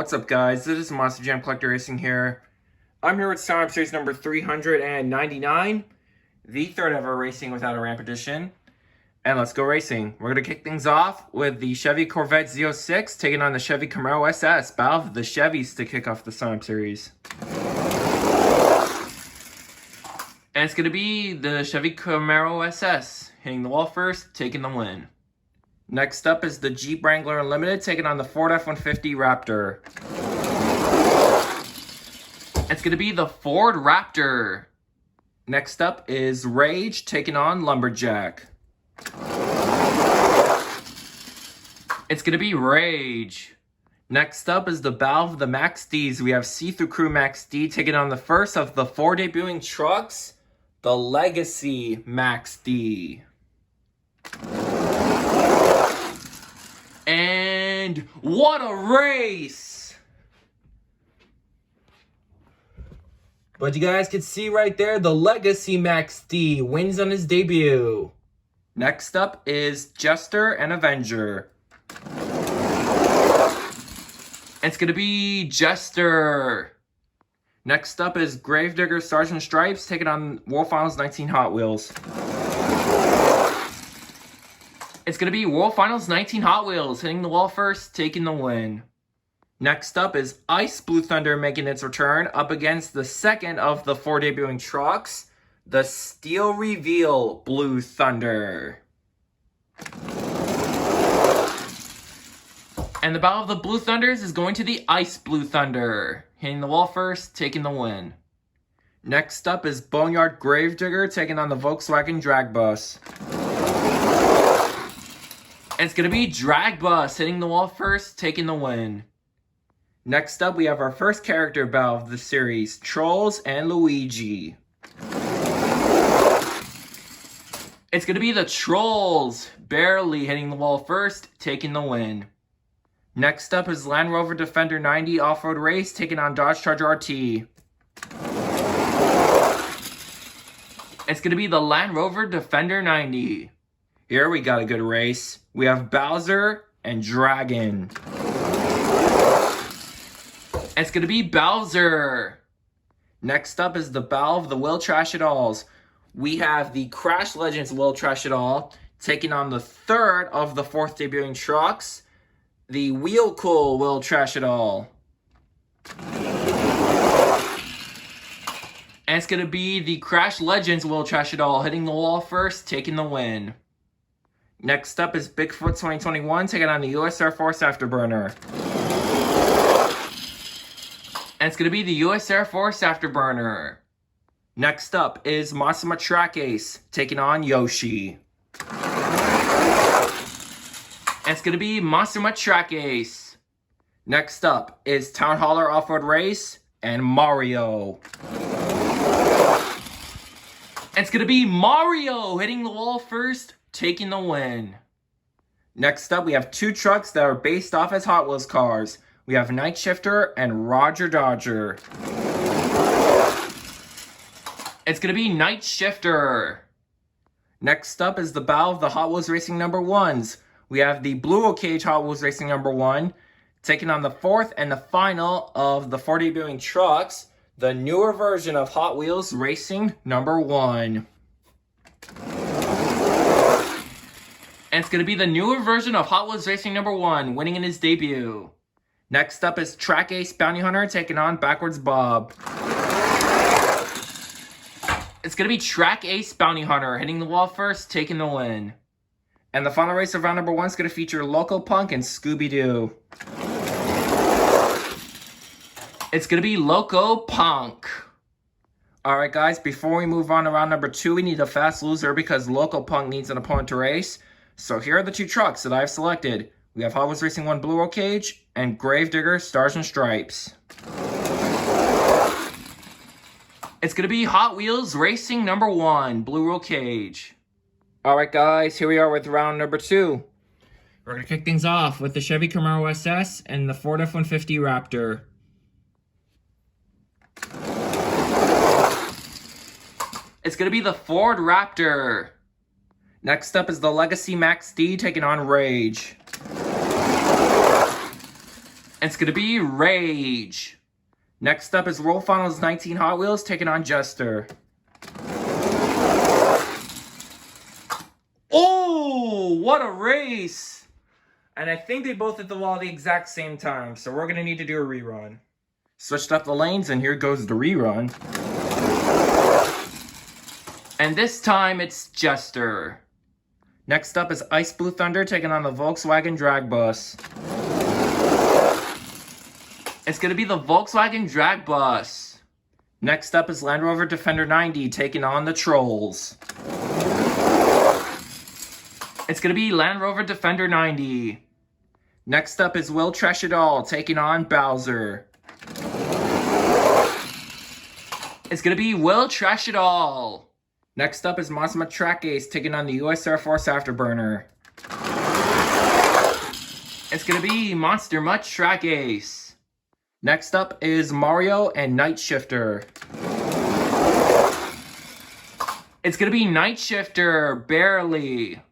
What's up, guys? This is Monster Jam Collector Racing here. I'm here with Startup Series number 399, the third ever Racing Without a Ramp edition. And let's go racing. We're going to kick things off with the Chevy Corvette Z06 taking on the Chevy Camaro SS. Battle of the Chevys to kick off the Startup Series. And it's going to be the Chevy Camaro SS hitting the wall first, taking the win. Next up is the Jeep Wrangler Unlimited taking on the Ford F-150 Raptor. It's going to be the Ford Raptor. Next up is Rage taking on Lumberjack. It's going to be Rage. Next up is the Battle of the Max Ds. We have See-Through Crew Max D taking on the first of the 4 debuting trucks, the Legacy Max D. And what a race! But you guys can see right there, the Legacy Max D wins on his debut. Next up is Jester and Avenger. It's going to be Jester. Next up is Gravedigger Sergeant Stripes taking on World Finals 19 Hot Wheels. It's going to be World Finals 19 Hot Wheels, hitting the wall first, taking the win. Next up is Ice Blue Thunder making its return up against the second of the 4 debuting trucks, the Steel Reveal Blue Thunder. And the Battle of the Blue Thunders is going to the Ice Blue Thunder, hitting the wall first, taking the win. Next up is Boneyard Gravedigger taking on the Volkswagen Drag Bus. And it's going to be Drag Bus hitting the wall first, taking the win. Next up, we have our first character battle of the series, Trolls and Luigi. It's going to be the Trolls, barely hitting the wall first, taking the win. Next up is Land Rover Defender 90 Off-Road Race taking on Dodge Charger RT. It's going to be the Land Rover Defender 90. Here we got a good race. We have Bowser and Dragon. It's going to be Bowser. Next up is the Battle of the Will Trash It Alls. We have the Crash Legends Will Trash It All taking on the third of the 4th debuting trucks, the Wheel Cool Will Trash It All. And it's going to be the Crash Legends Will Trash It All hitting the wall first, taking the win. Next up is Bigfoot 2021 taking on the U.S. Air Force Afterburner. And it's going to be the U.S. Air Force Afterburner. Next up is Masuma Track Ace taking on Yoshi. And it's going to be Masuma Track Ace. Next up is Town Hauler Off-Road Race and Mario. And it's going to be Mario hitting the wall first, taking the win. Next up, we have 2 trucks that are based off as Hot Wheels cars. We have Night Shifter and Roger Dodger. It's going to be Night Shifter. Next up is the Battle of the Hot Wheels Racing number 1s. We have the Blue Cage Hot Wheels Racing number 1 taking on the 4th and the final of the 4 debuting trucks, the newer version of Hot Wheels Racing number 1. And it's going to be the newer version of Hot Wheels Racing number 1, winning in his debut. Next up is Track Ace Bounty Hunter taking on Backwards Bob. It's going to be Track Ace Bounty Hunter hitting the wall first, taking the win. And the final race of round number 1 is going to feature Loco Punk and Scooby-Doo. It's going to be Loco Punk. Alright guys, before we move on to round number 2, we need a fast loser because Loco Punk needs an opponent to race. So here are the 2 trucks that I've selected. We have Hot Wheels Racing 1 Blue Roll Cage and Gravedigger Stars and Stripes. It's going to be Hot Wheels Racing number 1 Blue Roll Cage. Alright guys, here we are with round number 2. We're going to kick things off with the Chevy Camaro SS and the Ford F-150 Raptor. It's going to be the Ford Raptor. Next up is the Legacy Max D taking on Rage. It's going to be Rage. Next up is World Finals 19 Hot Wheels taking on Jester. Oh, what a race! And I think they both hit the wall at the exact same time, so we're going to need to do a rerun. Switched up the lanes, and here goes the rerun. And this time, it's Jester. Next up is Ice Blue Thunder taking on the Volkswagen Drag Bus. It's going to be the Volkswagen Drag Bus. Next up is Land Rover Defender 90 taking on the Trolls. It's going to be Land Rover Defender 90. Next up is Will Trash It All taking on Bowser. It's going to be Will Trash It All. Next up is Mazda Track Ace taking on the US Air Force Afterburner. It's going to be Monster Mutt Track Ace. Next up is Mario and Night Shifter. It's going to be Night Shifter, barely.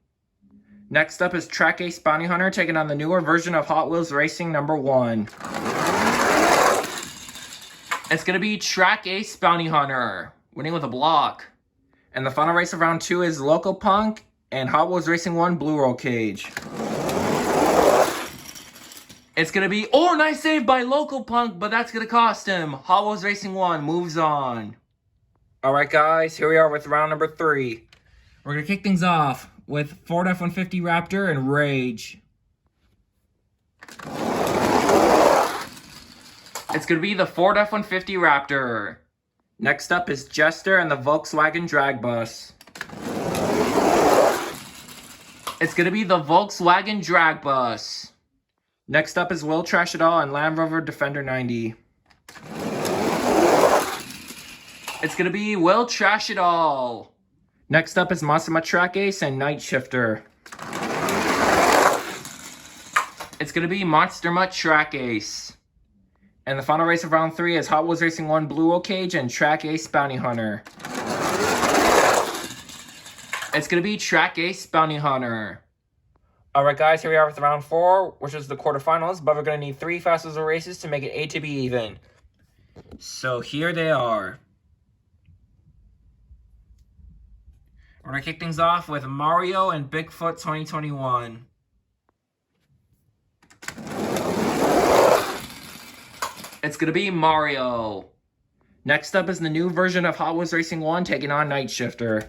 Next up is Track Ace Bounty Hunter taking on the newer version of Hot Wheels Racing #1. It's going to be Track Ace Bounty Hunter, winning with a block. And the final race of round 2 is Loco Punk and Hot Wheels Racing 1 Blue Roll Cage. It's going to be, oh, nice save by Loco Punk, but that's going to cost him. Hot Wheels Racing 1 moves on. Alright guys, here we are with round number 3. We're going to kick things off with Ford F-150 Raptor and Rage. It's going to be the Ford F-150 Raptor. Next up is Jester and the Volkswagen Drag Bus. It's going to be the Volkswagen Drag Bus. Next up is Will Trash It All and Land Rover Defender 90. It's going to be Will Trash It All. Next up is Mazda Track Ace and Night Shifter. It's going to be Monster Mutt Track Ace. And the final race of round 3 is Hot Wheels Racing 1 Blue Roll Cage and Track Ace Bounty Hunter. It's going to be Track Ace Bounty Hunter. Alright guys, here we are with round 4, which is the quarterfinals, but we're going to need 3 fastest races to make it A to be even. So here they are. We're going to kick things off with Mario and Bigfoot 2021. It's going to be Mario. Next up is the new version of Hot Wheels Racing 1 taking on Night Shifter.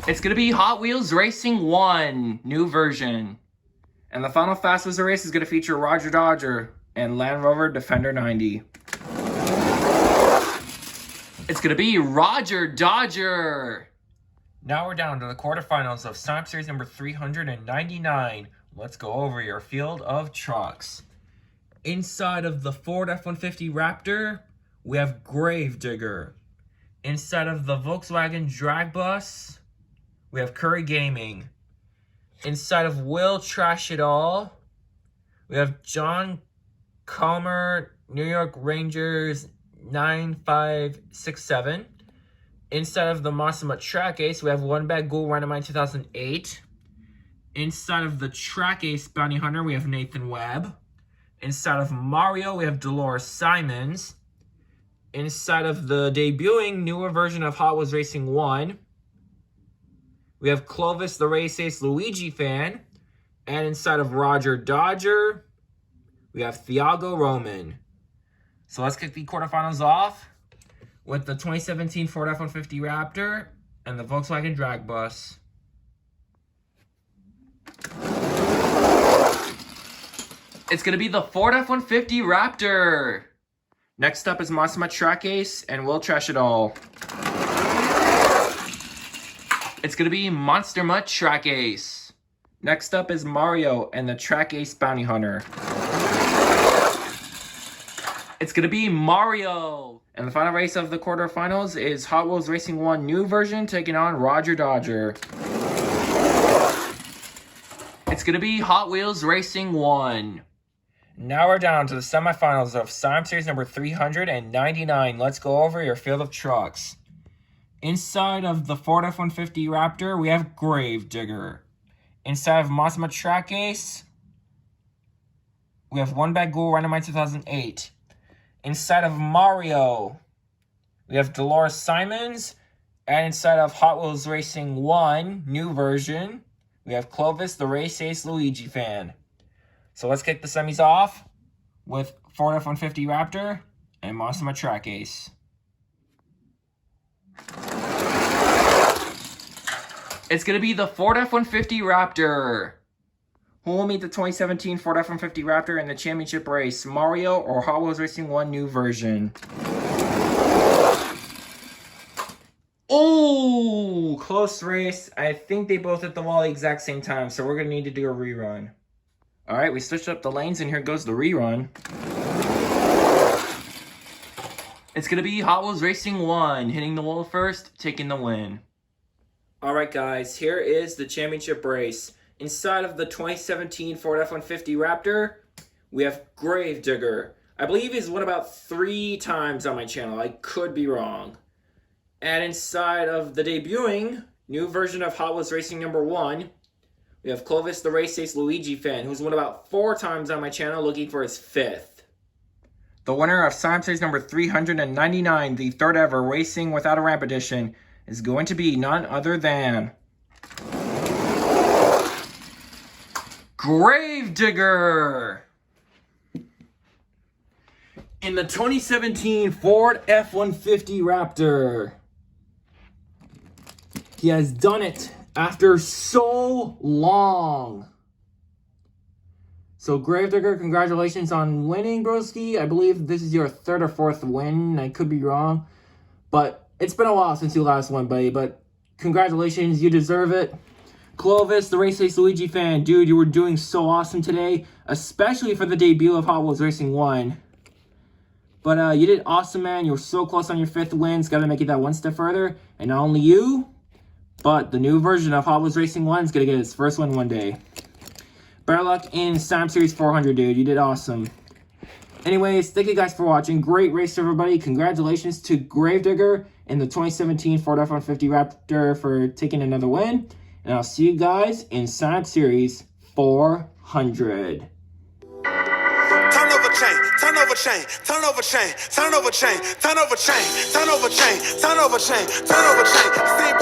It's going to be Hot Wheels Racing 1, new version. And the final fastest race is going to feature Roger Dodger and Land Rover Defender 90. It's going to be Roger Dodger. Now we're down to the quarterfinals of Stomp Series number 399. Let's go over your field of trucks. Inside of the Ford F-150 Raptor, we have Gravedigger. Inside of the Volkswagen Drag Bus, we have Curry Gaming. Inside of Will Trash It All, we have John Calmer, New York Rangers 9567. Inside of the Mazda Track Ace, we have One Bag Ghoul Randomine 2008. Inside of the Track Ace Bounty Hunter, we have Nathan Webb. Inside of Mario, we have Dolores Simons. Inside of the debuting newer version of Hot Wheels Racing 1, we have Clovis the Race Ace Luigi fan. And inside of Roger Dodger, we have Thiago Roman. So let's kick the quarterfinals off with the 2017 Ford F-150 Raptor and the Volkswagen Drag Bus. It's going to be the Ford F-150 Raptor. Next up is Mazda Track Ace and Will Trash It All. It's going to be Monster Mutt Track Ace. Next up is Mario and the Track Ace Bounty Hunter. It's going to be Mario. And the final race of the quarterfinals is Hot Wheels Racing 1 new version taking on Roger Dodger. It's going to be Hot Wheels Racing 1. Now we're down to the semifinals of Stomp Series number 399. Let's go over your field of trucks. Inside of the Ford F-150 Raptor, we have Gravedigger. Inside of Mazda Track Ace, we have One Bag Ghoul Randomizer 2008. Inside of Mario, we have Dolores Simons. And inside of Hot Wheels Racing 1, new version, we have Clovis, the Race Ace Luigi fan. So let's kick the semis off with Ford F-150 Raptor and Monster Track Ace. It's going to be the Ford F-150 Raptor. Who will meet the 2017 Ford F-150 Raptor in the championship race? Mario or Hot Wheels Racing 1 new version? Oh, close race. I think they both hit the wall at the exact same time, so we're going to need to do a rerun. All right, we switched up the lanes, and here goes the rerun. It's going to be Hot Wheels Racing 1, hitting the wall first, taking the win. All right, guys, here is the championship race. Inside of the 2017 Ford F-150 Raptor, we have Gravedigger. I believe he's won about 3 times on my channel. I could be wrong. And inside of the debuting new version of Hot Wheels Racing number 1, we have Clovis, the Race Ace Luigi fan, who's won about 4 times on my channel, looking for his 5th. The winner of Sim Series number 399, the 3rd ever Racing Without a Ramp edition, is going to be none other than Gravedigger. In the 2017 Ford F-150 Raptor. He has done it after so long. So Gravedigger, congratulations on winning, broski. I believe this is your 3rd or 4th win. I could be wrong. But it's been a while since you last won, buddy. But congratulations, you deserve it. Clovis, the Race Ace Luigi fan. Dude, you were doing so awesome today. Especially for the debut of Hot Wheels Racing 1. But you did awesome, man. You were so close on your 5th win. It's got to make it that one step further. And not only you, but the new version of Hot Wheels Racing 1 is going to get its first win one day. Better luck in Sim Series 400, dude. You did awesome. Anyways, thank you guys for watching. Great race, everybody. Congratulations to Gravedigger in the 2017 Ford F-150 Raptor for taking another win. And I'll see you guys in Sim Series 400. Turn over chain, turn over chain, turn over chain, turn over chain, turn over chain, turn over chain, turn over chain, turn over chain.